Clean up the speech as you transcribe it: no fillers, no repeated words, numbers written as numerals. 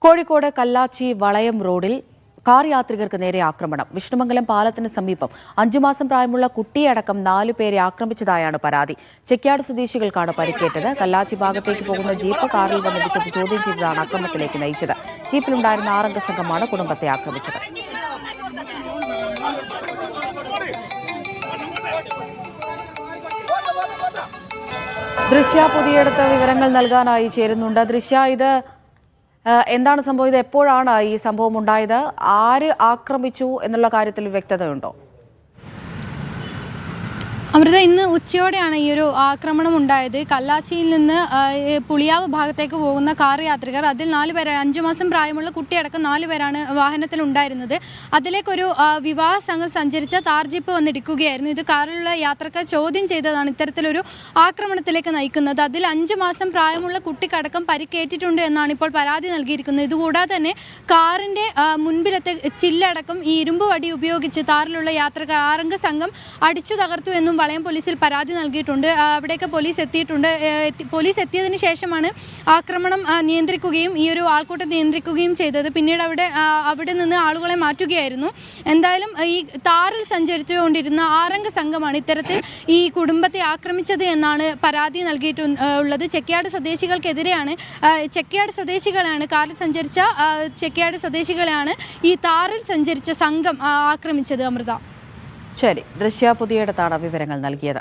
കോഴിക്കോട് കല്ലാച്ചി വളയം റോഡിൽ കാർ യാത്രികർക്ക് നേരെ ആക്രമണം. വിഷ്ണുമംഗലം പാലത്തിന് സമീപം 5 മാസം പ്രായമുള്ള കുട്ടിയടക്കം 4 പേരെ ആക്രമിച്ചതായാണ് പരാതി. ചെക്യാട് സ്വദേശികൾക്കാണ് പരിക്കേറ്റത്. കല്ലാച്ചി ഭാഗത്തേക്ക് പോകുന്ന ജീപ്പ് കാറിൽ വന്നിടിച്ചത് ചോദ്യം ചെയ്തതാണ് അക്രമത്തിലേക്ക് നയിച്ചത്. ജീപ്പിലുണ്ടായിരുന്ന 6 അംഗ സംഘമാണ് കുടുംബത്തെ ആക്രമിച്ചത്. ദൃശ്യ പുതിയടത്ത് വിവരങ്ങൾ നൽകാനായി ചേരുന്നുണ്ട്. ദൃശ്യ, ഇത് എന്താണ് സംഭവിച്ചത്? എപ്പോഴാണ് ഈ സംഭവം ഉണ്ടായത്? ആര് ആക്രമിച്ചു എന്നുള്ള കാര്യത്തിൽ വ്യക്തതയുണ്ടോ? അമൃത, ഇന്ന് ഉച്ചയോടെയാണ് ഈ ഒരു ആക്രമണം ഉണ്ടായത്. കല്ലാച്ചിയിൽ നിന്ന് പുളിയാവ് ഭാഗത്തേക്ക് പോകുന്ന കാർ യാത്രികർ, അതിൽ 4 പേരാണ്, 5 മാസം പ്രായമുള്ള കുട്ടിയടക്കം 4 പേരാണ് വാഹനത്തിലുണ്ടായിരുന്നത്. അതിലേക്കൊരു വിവാഹ സംഘം സഞ്ചരിച്ച താർ ജീപ്പ് വന്നിടിക്കുകയായിരുന്നു. ഇത് കാറിലുള്ള യാത്രക്കാർ ചോദ്യം ചെയ്തതാണ് ഇത്തരത്തിലൊരു ആക്രമണത്തിലേക്ക് നയിക്കുന്നത്. അതിൽ 5 മാസം പ്രായമുള്ള കുട്ടിക്കടക്കം പരിക്കേറ്റിട്ടുണ്ട് എന്നാണ് ഇപ്പോൾ പരാതി നൽകിയിരിക്കുന്നത്. ഇതുകൂടാതെ തന്നെ കാറിൻ്റെ മുൻപിലത്തെ ചില്ലടക്കം ഈ ഇരുമ്പ് വടി ഉപയോഗിച്ച് കാറിലുള്ള യാത്രക്കാർ 6 അംഗ സംഘം അടിച്ചു തകർത്തു എന്നും വളയം പോലീസിൽ പരാതി നൽകിയിട്ടുണ്ട്. അവിടേക്ക് പോലീസ് എത്തിയിട്ടുണ്ട്. പോലീസ് എത്തിയതിന് ശേഷമാണ് ആക്രമണം നിയന്ത്രിക്കുകയും ഈ ഒരു ആൾക്കൂട്ടം നിയന്ത്രിക്കുകയും ചെയ്തത്. പിന്നീട് അവിടെ നിന്ന് ആളുകളെ മാറ്റുകയായിരുന്നു. എന്തായാലും ഈ താറിൽ സഞ്ചരിച്ചുകൊണ്ടിരുന്ന 6 അംഗ സംഘമാണ് ഇത്തരത്തിൽ ഈ കുടുംബത്തെ ആക്രമിച്ചത് എന്നാണ് പരാതി നൽകിയിട്ടുള്ളത്. ചെക്യാട് സ്വദേശികൾക്കെതിരെയാണ്, ചെക്യാട് സ്വദേശികളാണ്, കാറിൽ സഞ്ചരിച്ച ചെക്യാട് സ്വദേശികളെയാണ് ഈ താറിൽ സഞ്ചരിച്ച സംഘം ആക്രമിച്ചത്. അമൃത, ശരി, ദൃശ്യ പുതിയടത്താണ് വിവരങ്ങൾ നൽകിയത്.